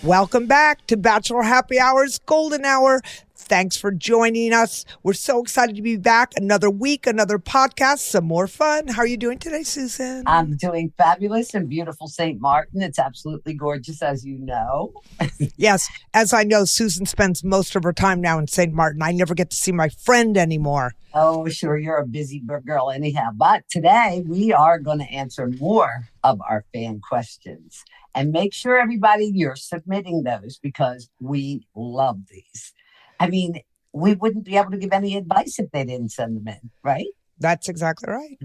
Welcome back to Bachelor Happy Hour's Golden Hour. Thanks for joining us. We're so excited to be back. Another week, another podcast, some more fun. How are you doing today, Susan? I'm doing fabulous in beautiful St. Martin. It's absolutely gorgeous, as you know. Yes, as I know, Susan spends most of her time now in St. Martin. I never get to see my friend anymore. Oh, sure, you're a busy girl anyhow. But today we are going to answer more of our fan questions. And make sure, everybody, you're submitting those because we love these. I mean, we wouldn't be able to give any advice if they didn't send them in, right? That's exactly right.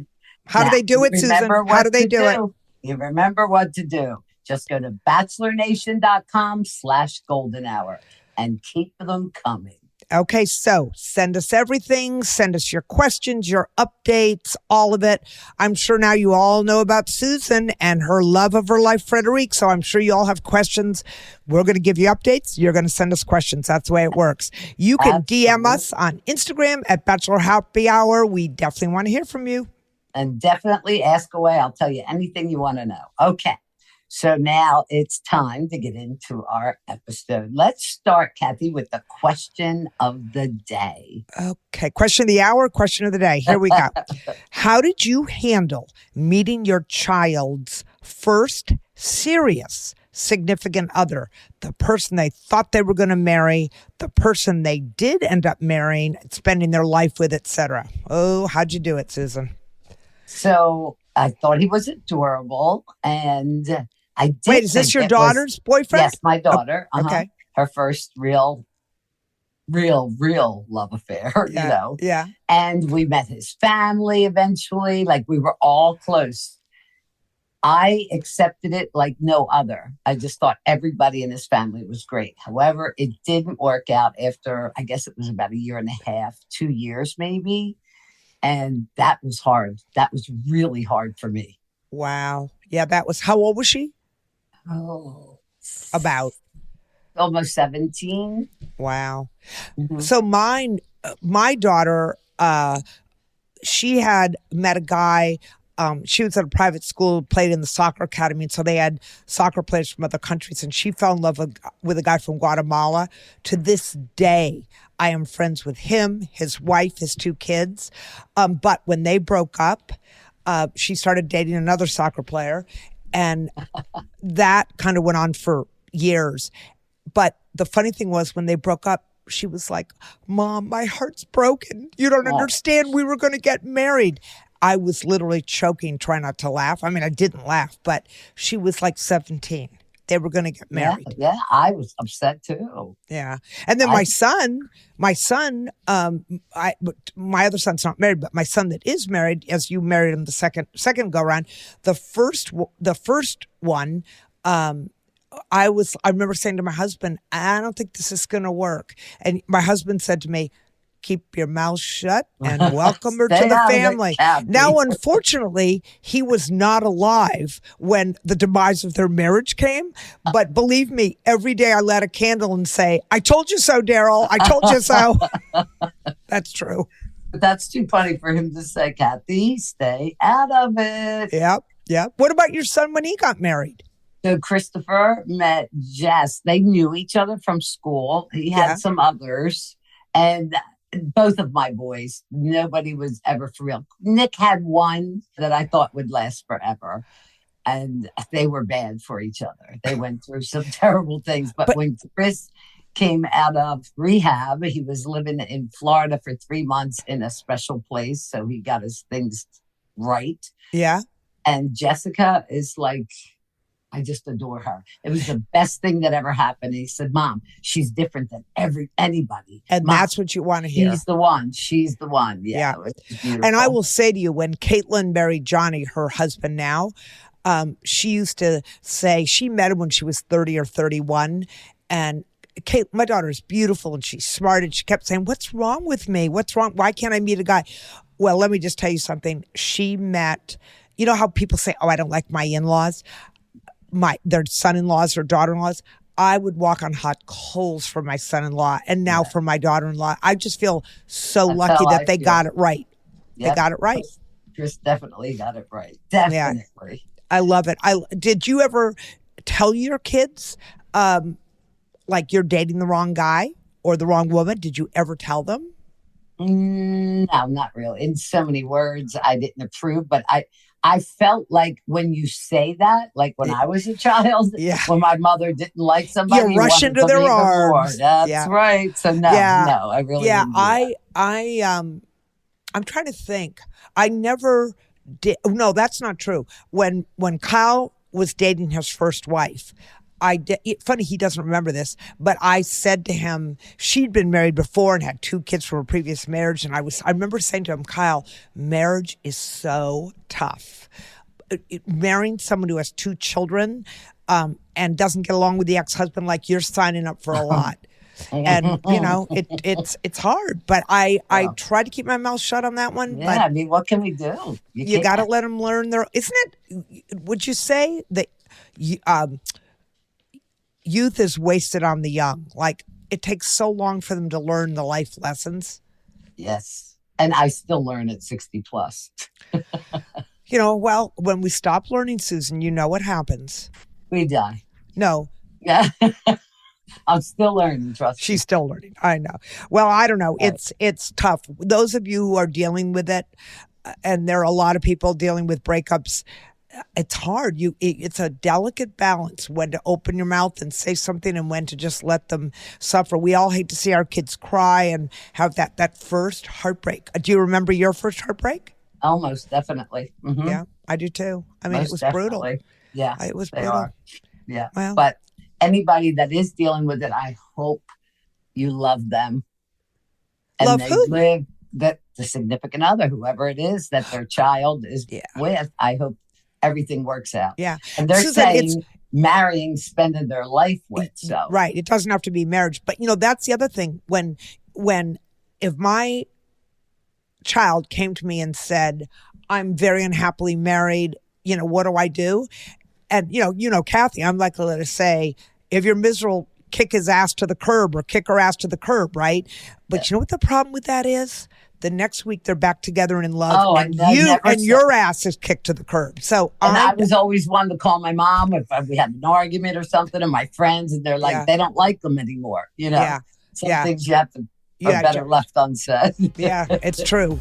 How do they do it, Susan? How do they do it? You remember what to do. Just go to bachelornation.com/golden hour and keep them coming. Okay, so send us everything. Send us your questions, your updates, all of it. I'm sure now you all know about Susan and her love of her life, Frederique. So I'm sure you all have questions. We're going to give you updates. You're going to send us questions. That's the way it works. You can DM us on Instagram at Bachelor Happy Hour. We definitely want to hear from you. And definitely ask away. I'll tell you anything you want to know. Okay. So now it's time to get into our episode. Let's start, Kathy, with the question of the day. Okay. Question of the hour, question of the day. Here we go. How did you handle meeting your child's first serious significant other? The person they thought they were going to marry, the person they did end up marrying, spending their life with, etc. Oh, how'd you do it, Susan? So I thought he was adorable, and I did. Wait, is this your daughter's boyfriend? Yes, my daughter. Oh, okay. Her first real love affair, yeah, you know. Yeah. And we met his family eventually. Like, we were all close. I accepted it like no other. I just thought everybody in his family was great. However, it didn't work out after, I guess it was about a year and a half, 2 years maybe. And that was hard. That was really hard for me. Wow. Yeah, that was, how old was she? Oh, about almost 17. Wow. Mm-hmm. So my daughter, she had met a guy. She was at a private school, played in the soccer academy. And so they had soccer players from other countries. And she fell in love with a guy from Guatemala. To this day, I am friends with him, his wife, his 2 kids. But when they broke up, she started dating another soccer player. And that kind of went on for years. But the funny thing was, when they broke up, she was like, "Mom, my heart's broken. You don't understand. We were going to get married." I was literally choking, trying not to laugh. I mean, I didn't laugh, but she was like 17. They were going to get married. Yeah, I was upset too. Yeah. And then my son, my other son's not married, but my son that is married, as you married him the second go around, the first one, I remember saying to my husband, "I don't think this is going to work." And my husband said to me, "Keep your mouth shut and welcome her to the family." Now, unfortunately, he was not alive when the demise of their marriage came. But believe me, every day I light a candle and say, "I told you so, Daryl. I told you so." That's true. But that's too funny for him to say, Kathy. Stay out of it. Yep. What about your son when he got married? So Christopher met Jess. They knew each other from school. He had some others. And both of my boys, nobody was ever for real. Nick had one that I thought would last forever. And they were bad for each other. They went through some terrible things. But when Chris came out of rehab, he was living in Florida for 3 months in a special place. So he got his things right. Yeah. And Jessica is like, I just adore her. It was the best thing that ever happened. He said, "Mom, she's different than anybody." And Mom, that's what you want to hear. She's the one. She's the one. Yeah. And I will say to you, when Caitlin married Johnny, her husband now, she used to say she met him when she was 30 or 31. And Kate, my daughter is beautiful and she's smart. And she kept saying, "What's wrong with me? What's wrong? Why can't I meet a guy?" Well, let me just tell you something. She met, you know how people say, "Oh, I don't like my in-laws." Their son-in-laws or daughter-in-laws, I would walk on hot coals for my son-in-law and now for my daughter-in-law. I just feel so lucky that they got it right. Yep. They got it right. Chris definitely got it right. Definitely. Yeah. I love it. Did you ever tell your kids like you're dating the wrong guy or the wrong woman? Did you ever tell them? No, not really. In so many words, I didn't approve, but I felt like when you say that, like when I was a child, Yeah. when my mother didn't like somebody, You rush wanted into them their even more. arms. That's Yeah. right. So no, Yeah. no, I really Yeah, didn't do that. I'm trying to think. I never did. No, that's not true. When Kyle was dating his first wife, funny, he doesn't remember this, but I said to him, she'd been married before and had 2 kids from a previous marriage. And I remember saying to him, Kyle, marriage is so tough. Marrying someone who has 2 children and doesn't get along with the ex-husband, like you're signing up for a lot. And it's hard, but I try to keep my mouth shut on that one. Yeah, But I mean, what can we do? you got to let them learn isn't it? Would you say that youth is wasted on the young? Like it takes so long for them to learn the life lessons. Yes, and I still learn at 60 plus. Well, when we stop learning, Susan, you know what happens. We die. No. Yeah. I'm still learning, trust me. She's still learning. I know. Well, I don't know. Right. It's tough. Those of you who are dealing with it, and there are a lot of people dealing with breakups, it's hard. It's a delicate balance when to open your mouth and say something and when to just let them suffer. We all hate to see our kids cry and have that first heartbreak. Do you remember your first heartbreak? Almost definitely. Mm-hmm. Yeah, I do too. I mean, Most it was definitely. brutal. Yeah, It was they brutal. are. Yeah. Well, But anybody that is dealing with it, I hope you love them. And Love they who? live that the significant other, whoever it is that their child is Yeah. with. I hope everything works out. Yeah. And they're Susan, saying marrying, spending their life with. So Right. It doesn't have to be marriage. But that's the other thing. If my child came to me and said, I'm very unhappily married, what do I do? And Kathy, I'm likely to say, if you're miserable, kick his ass to the curb or kick her ass to the curb, right? But you know what the problem with that is? The next week they're back together and in love, Oh, and I never your ass is kicked to the curb. So and I was always one to call my mom if we had an argument or something, and my friends, and they're like, Yeah. they don't like them anymore. Yeah. Some Yeah. things you have to are better left unsaid. Yeah, it's true.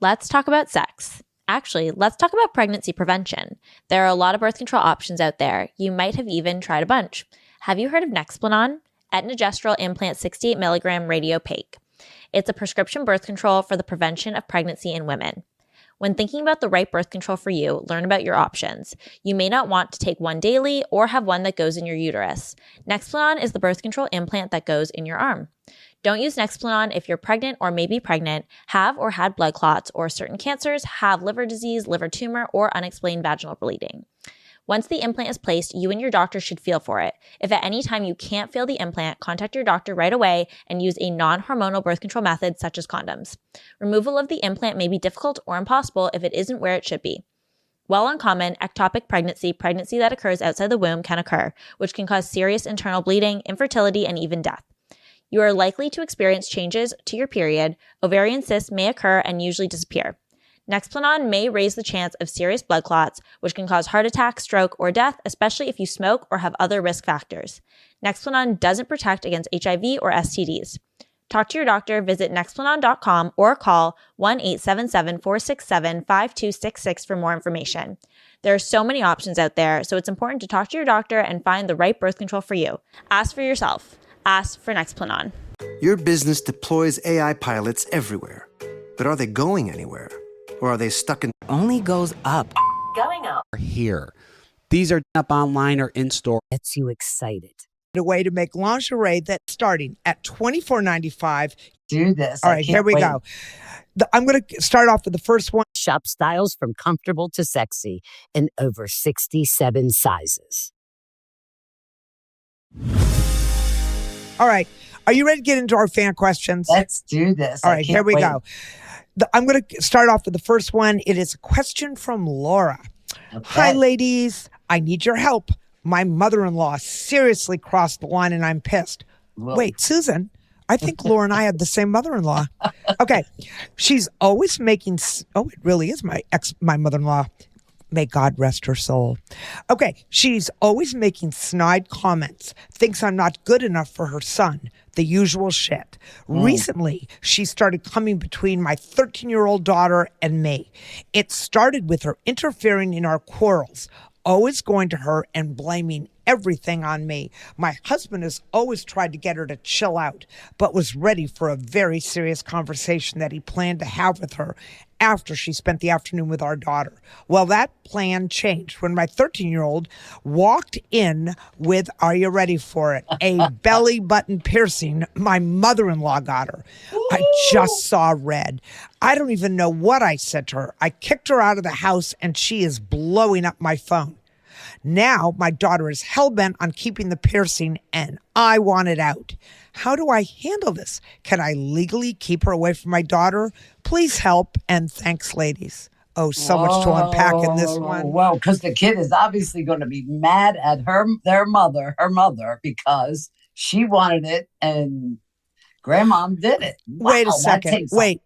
Let's talk about sex. Actually, let's talk about pregnancy prevention. There are a lot of birth control options out there. You might have even tried a bunch. Have you heard of Nexplanon? Etnogestrel implant 68 milligram radiopaque. It's a prescription birth control for the prevention of pregnancy in women. When thinking about the right birth control for you, learn about your options. You may not want to take one daily or have one that goes in your uterus. Nexplanon is the birth control implant that goes in your arm. Don't use Nexplanon if you're pregnant or may be pregnant, have or had blood clots or certain cancers, have liver disease, liver tumor, or unexplained vaginal bleeding. Once the implant is placed, you and your doctor should feel for it. If at any time you can't feel the implant, contact your doctor right away and use a non-hormonal birth control method such as condoms. Removal of the implant may be difficult or impossible if it isn't where it should be. While uncommon, ectopic pregnancy that occurs outside the womb can occur, which can cause serious internal bleeding, infertility, and even death. You are likely to experience changes to your period. Ovarian cysts may occur and usually disappear. Nexplanon may raise the chance of serious blood clots, which can cause heart attack, stroke, or death, especially if you smoke or have other risk factors. Nexplanon doesn't protect against HIV or STDs. Talk to your doctor, visit Nexplanon.com or call 1-877-467-5266 for more information. There are so many options out there, so it's important to talk to your doctor and find the right birth control for you. Ask for yourself. Ask for Nexplanon. Your business deploys AI pilots everywhere. But are they going anywhere? Or are they stuck in... Only goes up. Going up. Here. These are up online or in store. Gets you excited. A way to make lingerie that's starting at $24.95. Do this. All right, here we go. I'm going to start off with the first one. Shop styles from comfortable to sexy in over 67 sizes. All right. Are you ready to get into our fan questions? Let's do this. All right, here we go. I'm going to start off with the first one. It is a question from Laura. Okay. Hi, ladies. I need your help. My mother-in-law seriously crossed the line and I'm pissed. Whoa. Wait, Susan, I think Laura and I had the same mother-in-law. Okay. She's always making, it really is my mother-in-law. May God rest her soul. Okay, she's always making snide comments, thinks I'm not good enough for her son, the usual shit. Recently, she started coming between my 13-year-old daughter and me. It started with her interfering in our quarrels, always going to her and blaming everything on me. My husband has always tried to get her to chill out, but was ready for a very serious conversation that he planned to have with her after she spent the afternoon with our daughter. Well, that plan changed when my 13-year-old walked in with, are you ready for it, a belly button piercing my mother-in-law got her. I just saw red. I don't even know what I said to her. I kicked her out of the house and she is blowing up my phone. Now my daughter is hell-bent on keeping the piercing and I want it out. How do I handle this? Can I legally keep her away from my daughter? Please help and thanks, ladies. Oh, so much to unpack in this one. Well, because the kid is obviously going to be mad at her mother, because she wanted it and grandma did it. Wow, Wait a second. Wait.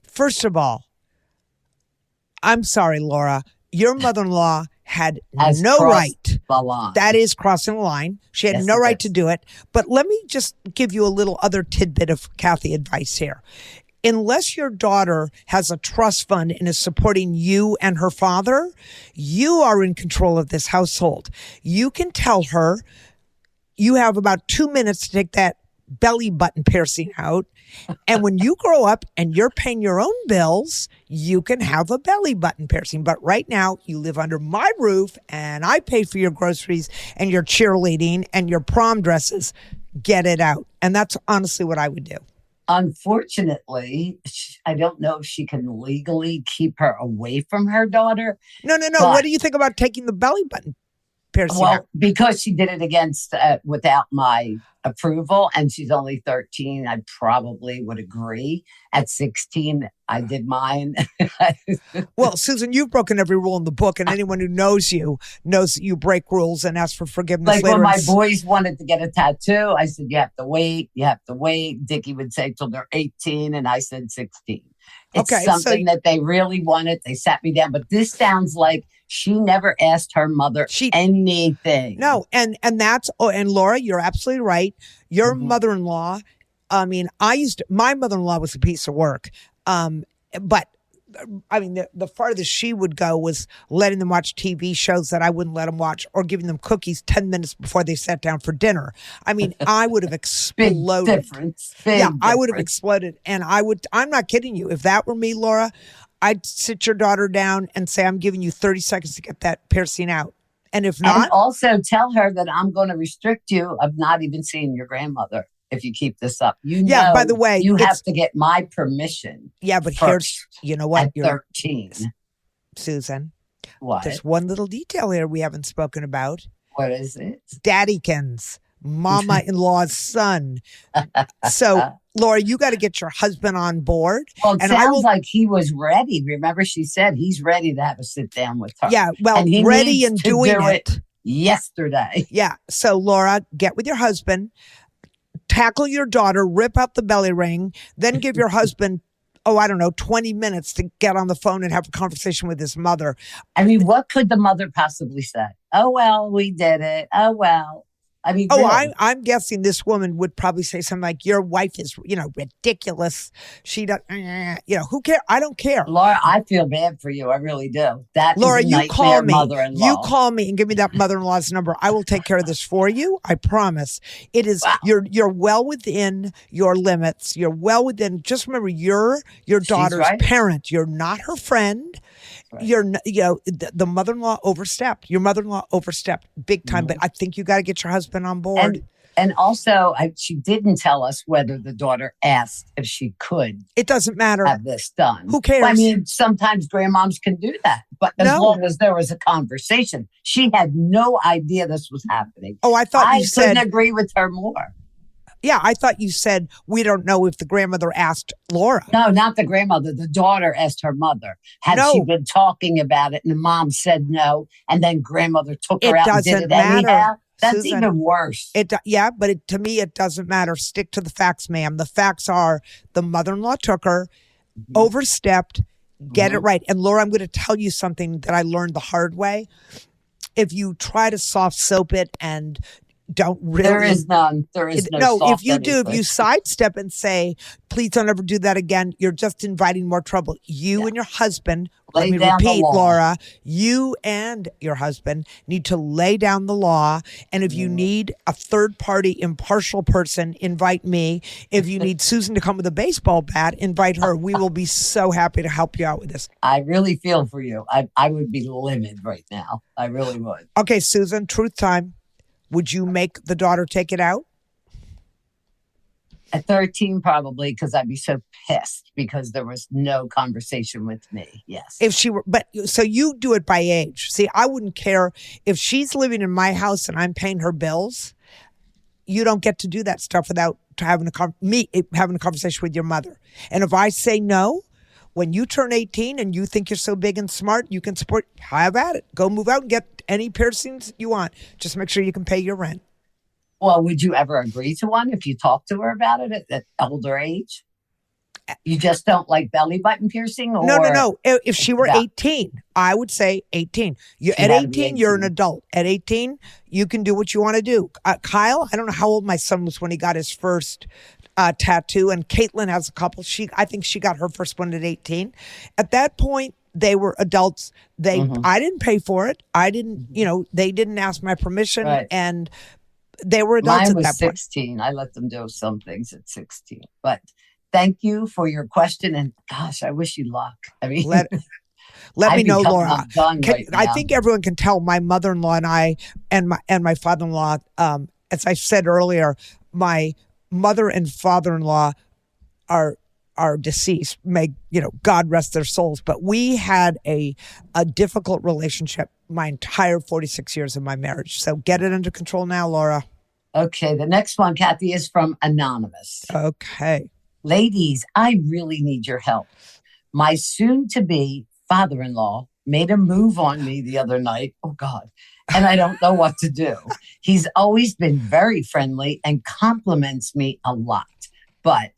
First of all, I'm sorry, Laura. Your mother-in-law had no right. The line. That is crossing the line. She had no right to do it. But let me just give you a little other tidbit of Kathy advice here. Unless your daughter has a trust fund and is supporting you and her father, you are in control of this household. You can tell her you have about 2 minutes to take that belly button piercing out. And when you grow up and you're paying your own bills, you can have a belly button piercing. But right now you live under my roof and I pay for your groceries and your cheerleading and your prom dresses. Get it out. And that's honestly what I would do. Unfortunately, I don't know if she can legally keep her away from her daughter. No. What do you think about taking the belly button piercing out? Because she did it without my approval, and she's only 13, I probably would agree. At 16, I did mine. Well, Susan, you've broken every rule in the book, and anyone who knows you knows that you break rules and ask for forgiveness like later. When my boys wanted to get a tattoo, I said, you have to wait. Dickie would say till they're 18, and I said 16. It's something that they really wanted. They sat me down, but this sounds like she never asked her mother anything. No, and Laura, you're absolutely right. Your mother-in-law, I mean, my mother-in-law was a piece of work. But I mean, the farthest she would go was letting them watch TV shows that I wouldn't let them watch, or giving them cookies 10 minutes before they sat down for dinner. I mean, I would have exploded. Big difference. I would have exploded. And I'm not kidding you. If that were me, Laura, I'd sit your daughter down and say, I'm giving you 30 seconds to get that piercing out. And if not. And also tell her that I'm going to restrict you of not even seeing your grandmother if you keep this up. By the way, you have to get my permission. Yeah, but here's, you know what? At 13. Susan. What? There's one little detail here we haven't spoken about. What is it? Daddykins. Mama-in-law's son. So, Laura, you got to get your husband on board. Well, it sounds like he was ready. Remember, she said he's ready to have a sit down with her. Yeah, well, and ready and doing it yesterday. Yeah. So, Laura, get with your husband, tackle your daughter, rip out the belly ring, then give your husband 20 minutes to get on the phone and have a conversation with his mother. I mean, what could the mother possibly say? Oh, well, we did it. Oh, well. I mean, really. I'm guessing this woman would probably say something like, your wife is, ridiculous. She does, who cares? I don't care. Laura, I feel bad for you. I really do. Laura, you call me. Mother-in-law. You call me and give me that mother-in-law's number. I will take care of this for you. I promise. It is, you're well within your limits. You're well within, just remember, you're your daughter's parent. You're not her friend. Right. The mother-in-law overstepped. Your mother-in-law overstepped big time, but I think you got to get your husband on board. And also, she didn't tell us whether the daughter asked if she could. It doesn't matter. Have this done. Who cares? I mean, sometimes grandmoms can do that, but as long as there was a conversation, she had no idea this was happening. Oh, I thought you said. I couldn't agree with her more. Yeah, I thought you said, we don't know if the grandmother asked Laura. No, not the grandmother. The daughter asked her mother. Had she been talking about it, and the mom said no, and then grandmother took her out and did it anyhow? That's Susan, even worse. To me, it doesn't matter. Stick to the facts, ma'am. The facts are the mother-in-law took her, overstepped. Get it right. And Laura, I'm going to tell you something that I learned the hard way. If you try to soft soap it and don't really. There is none. There is no soft if you do, if anything. you sidestep and say, please don't ever do that again, you're just inviting more trouble. You and your husband, Lay let me down the repeat, law. Laura, you and your husband need to lay down the law. And if you need a third party impartial person, invite me. If you need Susan to come with a baseball bat, invite her. We will be so happy to help you out with this. I really feel for you. I would be livid right now. I really would. Okay, Susan, truth time. Would you make the daughter take it out? At 13, probably, because I'd be so pissed because there was no conversation with me. Yes. If she were, but so you do it by age. See, I wouldn't care if she's living in my house and I'm paying her bills. You don't get to do that stuff without having having a conversation with your mother. And if I say no, when you turn 18 and you think you're so big and smart, you can support. Have at it. Go move out and get any piercings you want. Just make sure you can pay your rent. Well, would you ever agree to one if you talk to her about it at that older age? You just don't like belly button piercing? Or No. If she were 18, I would say 18. At had to be 18, you're an 18. adult. At 18, you can do what you want to do. Kyle, I don't know how old my son was when he got his first tattoo, and Caitlin has a couple. I think she got her first one at 18. At that point, they were adults. I didn't pay for it. I didn't, they didn't ask my permission, Right. and they were adults Mine at was that point. 16. I let them do some things at 16. But thank you for your question. And gosh, I wish you luck. I mean, Let I'd me be know, coming Laura. undone right I now. think everyone can tell my mother-in-law and I and my father-in-law, as I said earlier, my mother and father-in-law are deceased. May God rest their souls. But we had a difficult relationship my entire 46 years of my marriage. So get it under control now, Laura. Okay, the next one, Kathy, is from Anonymous. Okay. Ladies, I really need your help. My soon-to-be father-in-law made a move on me the other night. Oh, God. And I don't know what to do. He's always been very friendly and compliments me a lot. But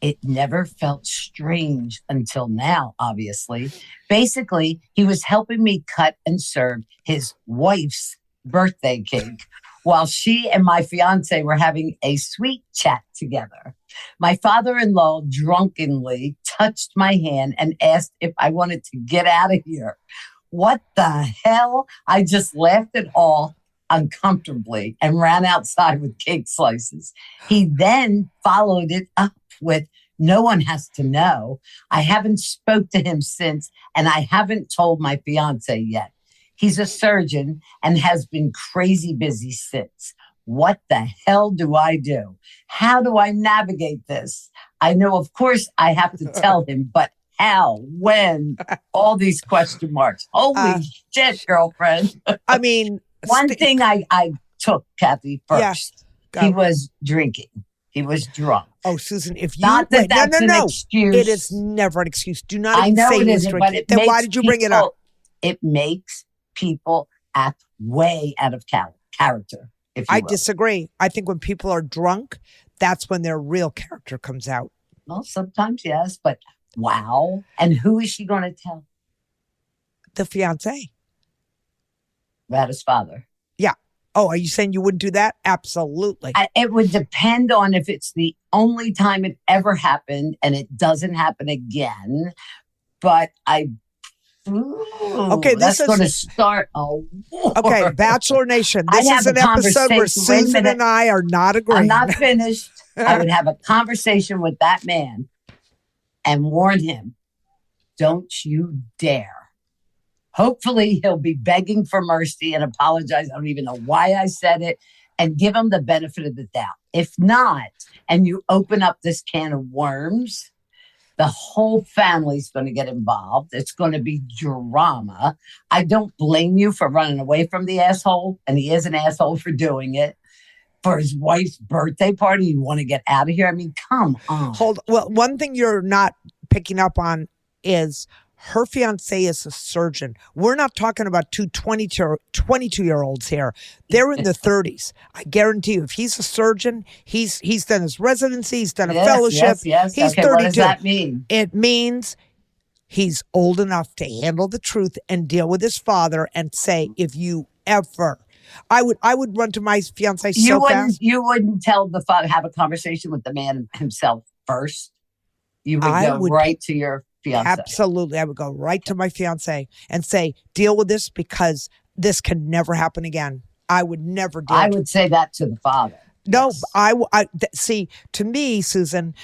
it never felt strange until now, obviously. Basically, he was helping me cut and serve his wife's birthday cake while she and my fiance were having a sweet chat together. My father-in-law drunkenly touched my hand and asked if I wanted to get out of here. What the hell? I just laughed it all uncomfortably and ran outside with cake slices. He then followed it up with, no one has to know. I haven't spoke to him since, and I haven't told my fiance yet. He's a surgeon and has been crazy busy since. What the hell do I do? How do I navigate this? I know, of course, I have to tell him, but how? When? All these question marks. Holy shit, girlfriend. I mean, One thing I took, Kathy, Yeah, first. go. He was drinking. He was drunk. Oh, Susan, if you Not that wait, that's no, an excuse. it is never an excuse. Do not I even know say it he was isn't, but drinking. it Then why makes did you bring it up? It makes people act way out of character. If you I will. disagree. I think when people are drunk, that's when their real character comes out. Well, sometimes yes, but wow. And who is she going to tell? The fiance. About his father. Yeah. Oh, are you saying you wouldn't do that? Absolutely. It would depend on if it's the only time it ever happened and it doesn't happen again. But Okay, this that's is- going to start a war. Okay, Bachelor Nation. I'd This have is a an episode where conversation- wait a Susan minute. and I are not agreeing. I'm not finished. I would have a conversation with that man and warn him, don't you dare. Hopefully he'll be begging for mercy and apologize. I don't even know why I said it, and give him the benefit of the doubt. If not, and you open up this can of worms, the whole family's going to get involved. It's going to be drama. I don't blame you for running away from the asshole, and he is an asshole for doing it. For his wife's birthday party, you want to get out of here? I mean, come on. Well, one thing you're not picking up on is her fiance is a surgeon. We're not talking about two 22-year-olds here. They're in the 30s. I guarantee you, if he's a surgeon, he's done his residency, he's done a fellowship. Yes. He's Okay, 32. what does that mean? It means he's old enough to handle the truth and deal with his father and say, if you ever, I would run to my fiance so fast. You wouldn't tell the father, have a conversation with the man himself first. You would right to your fiance. Absolutely. I would go right to my fiance and say, deal with this because this can never happen again. I would never do it. I would say that to the father. No, yes. See, to me, Susan,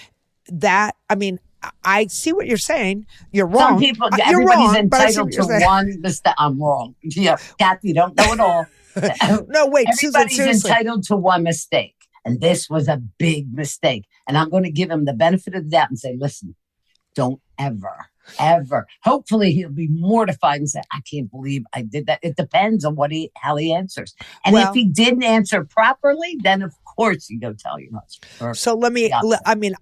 I see what you're saying. You're wrong. Some people, you're everybody's wrong, entitled to one mistake. I'm wrong. Yeah, Kathy, you don't know it all. No, wait, everybody's Susan, entitled to one mistake. And this was a big mistake. And I'm going to give him the benefit of the doubt and say, listen, don't ever. Hopefully he'll be mortified and say, I can't believe I did that. It depends on how he answers. And if he didn't answer properly, then of course you go tell your husband. So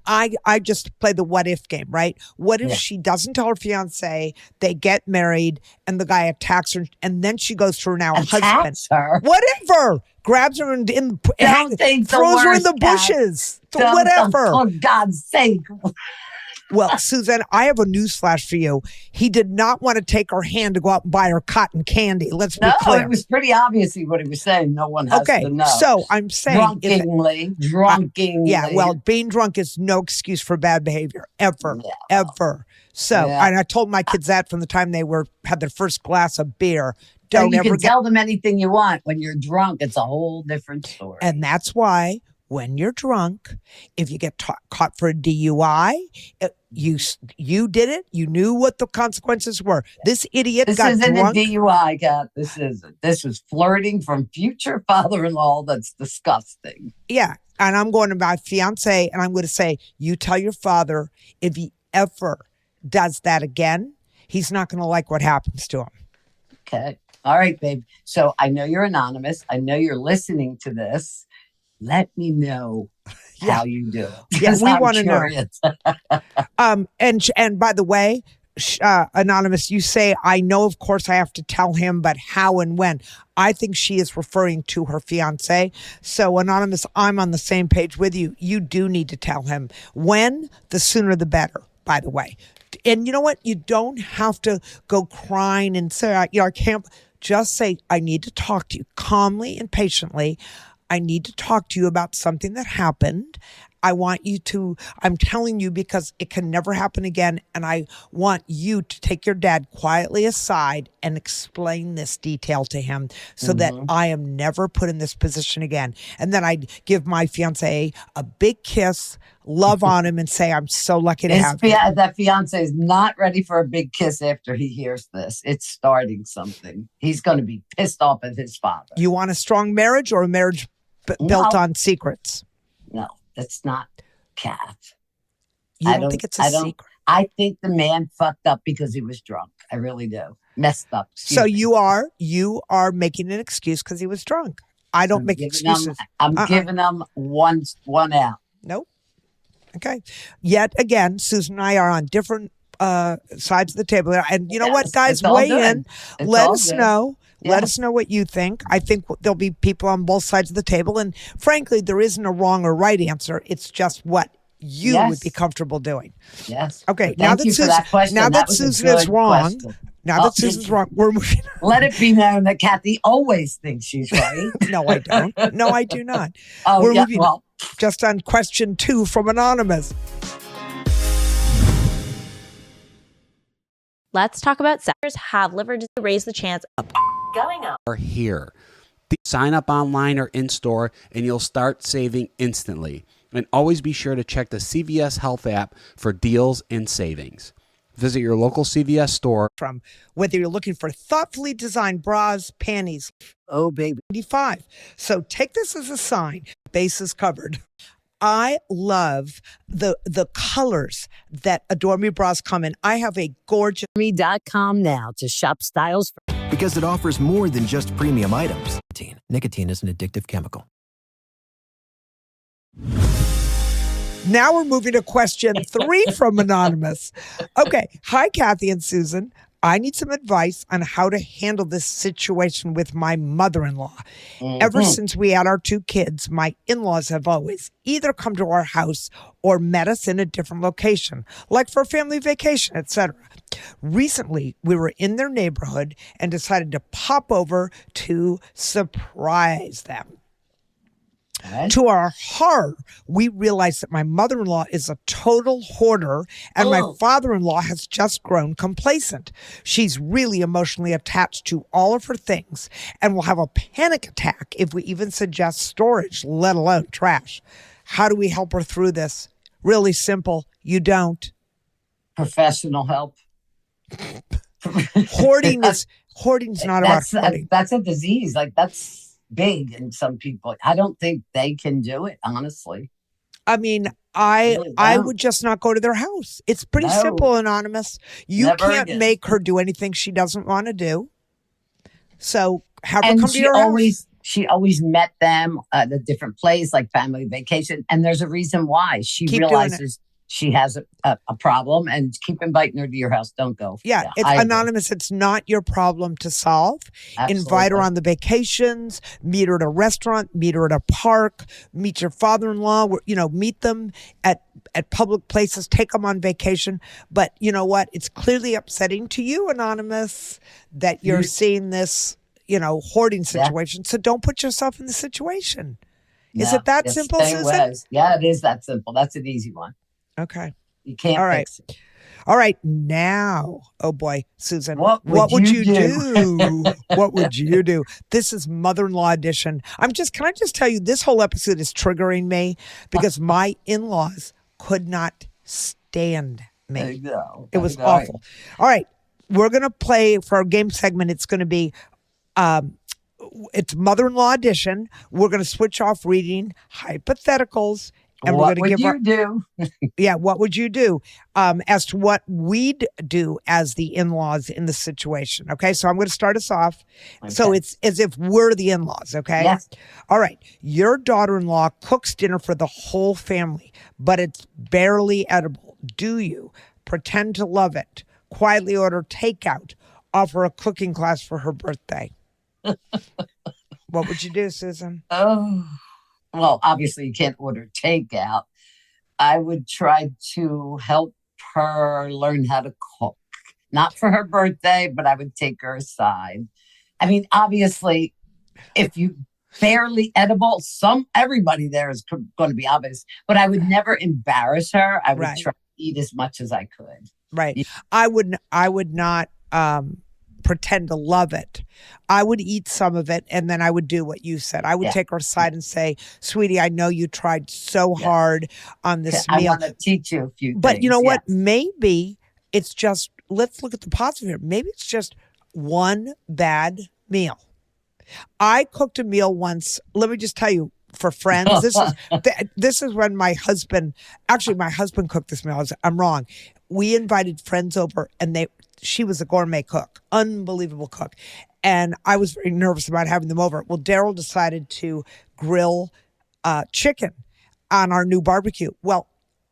I just play the what if game, right? What if she doesn't tell her fiance, they get married, and the guy attacks her, and then she goes through now a husband. Her. Whatever. Grabs her and throws her in the bushes. Whatever. For God's sake. Well, Susan, I have a newsflash for you. He did not want to take her hand to go out and buy her cotton candy. Let's be clear. No, it was pretty obvious what he was saying. No one has to know. So I'm saying... Drunkenly. Well, being drunk is no excuse for bad behavior. Ever. So, and I told my kids that from the time they had their first glass of beer. You can tell them anything you want. When you're drunk, it's a whole different story. And that's why... when you're drunk, if you get caught for a DUI, you did it. You knew what the consequences were. This idiot got drunk. This isn't a DUI, Kat. This isn't. This was flirting from future father-in-law. That's disgusting. Yeah. And I'm going to my fiance and I'm going to say, you tell your father if he ever does that again, he's not going to like what happens to him. Okay. All right, babe. So I know you're anonymous. I know you're listening to this. Let me know how you do. Yes, we want to know. And by the way, Anonymous, you say, I know, of course, I have to tell him, but how and when? I think she is referring to her fiance. So, Anonymous, I'm on the same page with you. You do need to tell him. When? The sooner the better, by the way. And you know what? You don't have to go crying and say, I can't. Just say, I need to talk to you calmly and patiently. I need to talk to you about something that happened. I'm telling you because it can never happen again. And I want you to take your dad quietly aside and explain this detail to him so that I am never put in this position again. And then I'd give my fiance a big kiss, love on him and say, I'm so lucky to have you. That fiance is not ready for a big kiss after he hears this. It's starting something. He's going to be pissed off at his father. You want a strong marriage or a marriage built on secrets? No, that's not Kat. You don't think it's a secret? I think the man fucked up because he was drunk. I really do. Messed up. So you are making an excuse because he was drunk. I don't make excuses. I'm giving him one out. Nope. Okay. Yet again, Susan and I are on different sides of the table. And you know what, guys? Weigh in. Let us know. Let us know what you think. I think there'll be people on both sides of the table. And frankly, there isn't a wrong or right answer. It's just what you would be comfortable doing. Yes. Okay. Now that Susan is wrong, Susan's wrong, we're moving on. Let it be known that Kathy always thinks she's right. No, I don't. No, I do not. We're moving on. Just on question 2 from Anonymous. Let's talk about sectors have liver disease to raise the chance of going up. Are here. Sign up online or in store and you'll start saving instantly. And always be sure to check the CVS Health app for deals and savings. Visit your local CVS store. From whether you're looking for thoughtfully designed bras, panties. Oh, baby. 95. So take this as a sign. Bases covered. I love the colors that Adore Me bras come in. I have a gorgeous... .com now to shop styles. Because it offers more than just premium items. Nicotine is an addictive chemical. Now we're moving to question 3 from Anonymous. Okay. Hi, Kathy and Susan. I need some advice on how to handle this situation with my mother-in-law. Ever since we had our 2 kids, my in-laws have always either come to our house or met us in a different location, like for a family vacation, etc. Recently, we were in their neighborhood and decided to pop over to surprise them. To our horror, we realized that my mother-in-law is a total hoarder and my father-in-law has just grown complacent. She's really emotionally attached to all of her things and will have a panic attack if we even suggest storage, let alone trash. How do we help her through this? Really simple. You don't. Professional help. Hoarding's not about hoarding. That's a disease. Like, that's big in some people. I don't think they can do it, honestly. I mean, I would just not go to their house. It's pretty simple, Anonymous. You Never can't again. make her do anything she doesn't want to do. So have her And come to your house. she always met them at a different place, like family vacation. And there's a reason why. She Keep doing realizes she has a problem, and keep inviting her to your house. Don't go. Yeah, it's I agree. Anonymous. It's not your problem to solve. Invite her Absolutely. on the vacations, meet her at a restaurant, meet her at a park, meet your father-in-law, meet them at public places, take them on vacation. But you know what? It's clearly upsetting to you, Anonymous, that you're seeing this, hoarding situation. So don't put yourself in the situation. Is No, it that just simple, stay Susan? away. Yeah, it is that simple. That's an easy one. Okay. You can't All right. fix it. All right, now, oh boy, Susan, What would you do? What would you do? This is mother-in-law edition. Can I just tell you, this whole episode is triggering me because my in-laws could not stand me. There you go. It was All right. awful. All right, we're going to play for our game segment. It's going to be, it's mother-in-law edition. We're going to switch off reading hypotheticals. And What we're going to would give you do? Yeah, what would you do? As to what we'd do as the in-laws in the situation. Okay, so I'm going to start us off. So Okay. it's as if we're the in-laws, okay? Yes. All right. Your daughter-in-law cooks dinner for the whole family, but it's barely edible. Do you pretend to love it, quietly order takeout, offer a cooking class for her birthday? What would you do, Susan? Oh, well, obviously you can't order takeout. I would try to help her learn how to cook. Not for her birthday, but I would take her aside. I mean, obviously, if you barely edible, everybody there is going to be obvious, but I would never embarrass her. I would Right. try to eat as much as I could. Right. Yeah. I would not pretend to love it. I would eat some of it and then I would do what you said. I would take her aside and say, "Sweetie, I know you tried so hard on this I meal." want to teach you a few But things. you know what? Yes. Maybe it's just, let's look at the positive here. Maybe it's just one bad meal. I cooked a meal once. Let me just tell you, for friends, this is when my husband cooked this meal. I'm wrong. We invited friends over and she was a gourmet cook, unbelievable cook. And I was very nervous about having them over. Well, Daryl decided to grill chicken on our new barbecue. Well,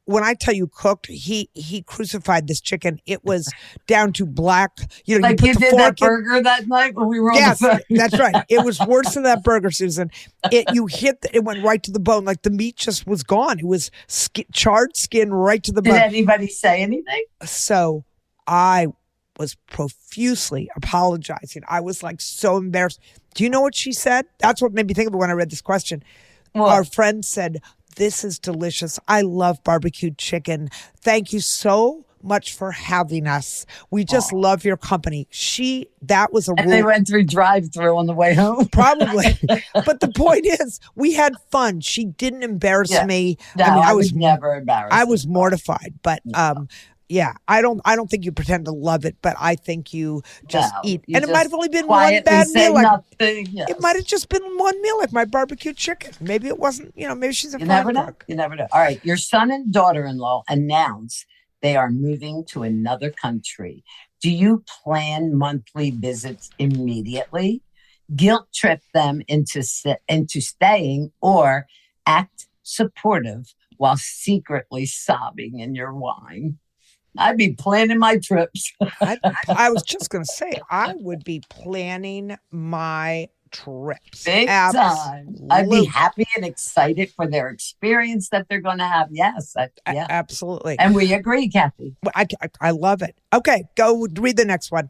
when I tell you cooked, he crucified this chicken. It was down to black. Like put you the did fork that in. burger that night when we were on Yes, the phone. that's right. It was worse than that burger, Susan. It went right to the bone. Like the meat just was gone. It was charred skin right to the Did bone. anybody say anything? So I was profusely apologizing. I was like so embarrassed. Do you know what she said? That's what made me think of it when I read this question. What? Our friend said, "This is delicious. I love barbecued chicken. Thank you so much for having us. We just love your company." That was a And rule. they went through drive-through on the way home. Probably. But the point is, we had fun. She didn't embarrass Yeah. me. No, I would never embarrass. I was mortified. But yeah, I don't think you pretend to love it, but I think you just No, eat. you And it just might have only been one quietly bad say meal. nothing. Yes. It might have just been one meal, like my barbecue chicken. Maybe it wasn't, maybe she's a You fine never know. cook. You never know. All right. Your son and daughter-in-law announce they are moving to another country. Do you plan monthly visits immediately, guilt trip them into staying, or act supportive while secretly sobbing in your wine? I'd be planning my trips. I was just going to say, I would be planning my trips. Big time. I'd be happy and excited for their experience that they're going to have. Yes. Yeah. Absolutely. And we agree, Kathy. I love it. Okay, go read the next one.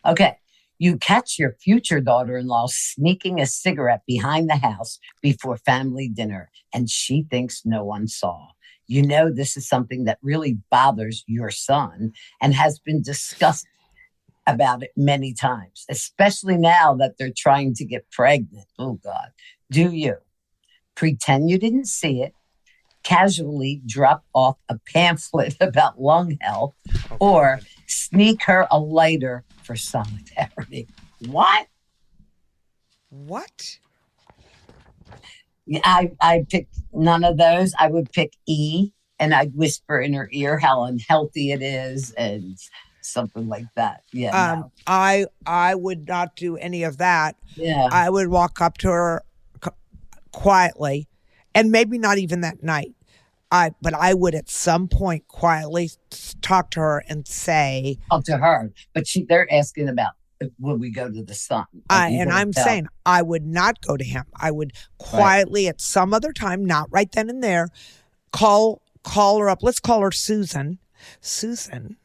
Okay. You catch your future daughter-in-law sneaking a cigarette behind the house before family dinner, and she thinks no one saw. You know this is something that really bothers your son and has been discussed about it many times, especially now that they're trying to get pregnant. Oh, God. Do you pretend you didn't see it, casually drop off a pamphlet about lung health, or sneak her a lighter for solidarity? What? Yeah, I picked none of those. I would pick E, and I'd whisper in her ear how unhealthy it is and something like that. Yeah. No. I would not do any of that. Yeah. I would walk up to her quietly, and maybe not even that night. But I would at some point quietly talk to her and say, "Talk to her," but they're asking about when we go to the son. And I'm saying I would not go to him. I would quietly at some other time, not right then and there, call her up. Let's call her Susan. Susan,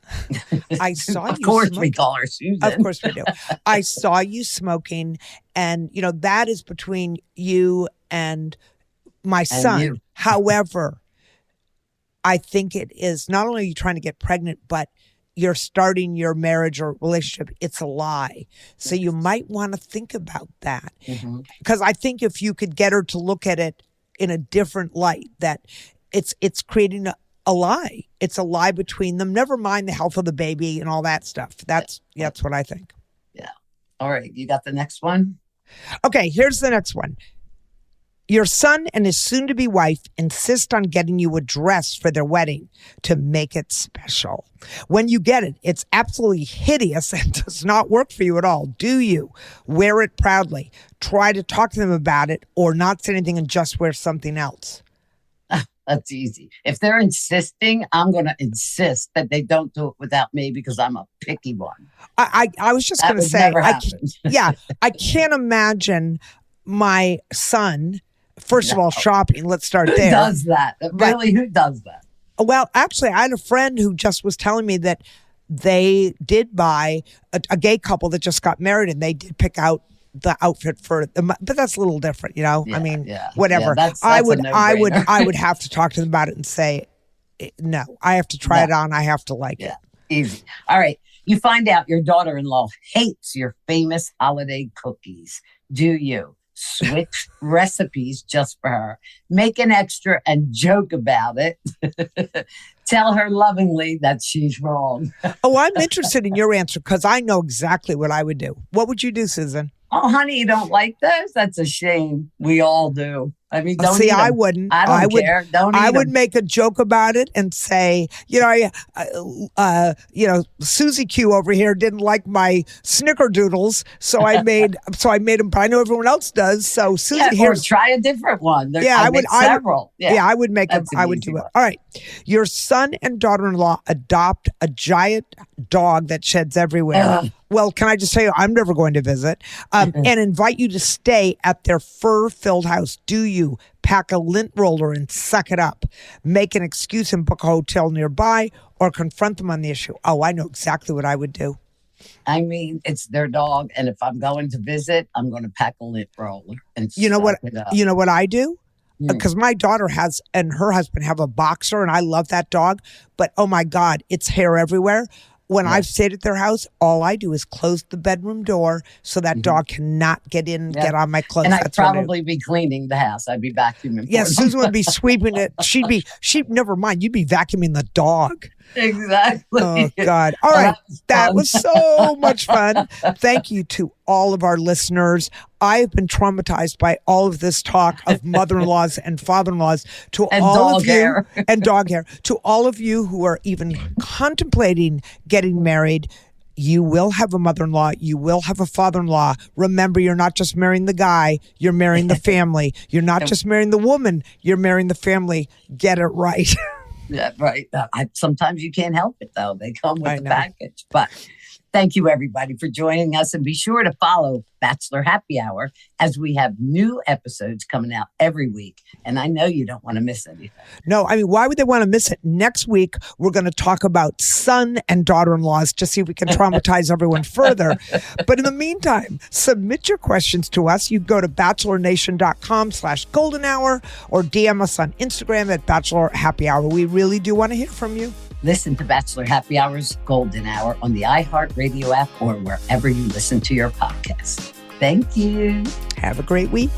I saw you. Of course smoking. We call her Susan. Of course we do. I saw you smoking, and that is between you and my son. You. However, I think it is not only are you trying to get pregnant, but you're starting your marriage or relationship. It's a lie. So you might want to think about that. Because I think if you could get her to look at it in a different light, that it's creating a lie. It's a lie between them. Never mind the health of the baby and all that stuff. That's what I think. Yeah. All right. You got the next one? Okay, here's the next one. Your son and his soon-to-be wife insist on getting you a dress for their wedding to make it special. When you get it, it's absolutely hideous and does not work for you at all. Do you? Wear it proudly. Try to talk to them about it, or not say anything and just wear something else. That's easy. If they're insisting, I'm going to insist that they don't do it without me because I'm a picky one. I was just going to say, I can't imagine my son, first of all, shopping. Let's start there. Who does that? Really, who does that? Well, actually, I had a friend who just was telling me that they did buy a gay couple that just got married, and they did pick out the outfit for them, but that's a little different, I mean, whatever. Yeah, that's I would have to talk to them about it and say, no, I have to try it on. I have to like it. Easy. All right. You find out your daughter-in-law hates your famous holiday cookies. Do you switch recipes just for her? Make an extra and joke about it. Tell her lovingly that she's wrong. Oh, I'm interested in your answer because I know exactly what I would do. What would you do, Susan? Oh, honey, you don't like those? That's a shame. We all do. I mean, don't see. eat 'em. I wouldn't. I don't care. Don't eat I would 'em. make a joke about it and say, Susie Q over here didn't like my snickerdoodles, so I made them. But I know everyone else does. So Susie, or try a different one. I would. Several. I would make it. I would do one. it. All right. Your son and daughter-in-law adopt a giant dog that sheds everywhere. Well, can I just tell you, I'm never going to visit, and invite you to stay at their fur-filled house. Do you pack a lint roller and suck it up, make an excuse and book a hotel nearby, or confront them on the issue? Oh, I know exactly what I would do. I mean, it's their dog, and if I'm going to visit, I'm going to pack a lint roller and you know what? It up. You know what I do? Because my daughter and her husband have a boxer, and I love that dog. But oh my God, it's hair everywhere. When I've stayed at their house, all I do is close the bedroom door so that dog cannot get in and get on my clothes. And I'd probably be cleaning the house. I'd be vacuuming. Yeah, Susan would be sweeping it. She'd never mind. You'd be vacuuming the dog. Exactly. Oh, God. All right. That was so much fun. Thank you to all of our listeners. I have been traumatized by all of this talk of mother-in-laws and father-in-laws. And all of you, and dog hair. To all of you who are even contemplating getting married, you will have a mother-in-law. You will have a father-in-law. Remember, you're not just marrying the guy. You're marrying the family. You're not just marrying the woman. You're marrying the family. Get it right. Yeah, right. Sometimes you can't help it, though. They come with I the know. package. But thank you, everybody, for joining us. And be sure to follow Bachelor Happy Hour as we have new episodes coming out every week. And I know you don't want to miss anything. No, I mean, why would they want to miss it? Next week, we're going to talk about son and daughter-in-laws to see if we can traumatize everyone further. But in the meantime, submit your questions to us. You go to bachelornation.com/golden hour or DM us on Instagram at Bachelor Happy Hour. We really do want to hear from you. Listen to Bachelor Happy Hour's Golden Hour on the iHeartRadio app or wherever you listen to your podcast. Thank you. Have a great week.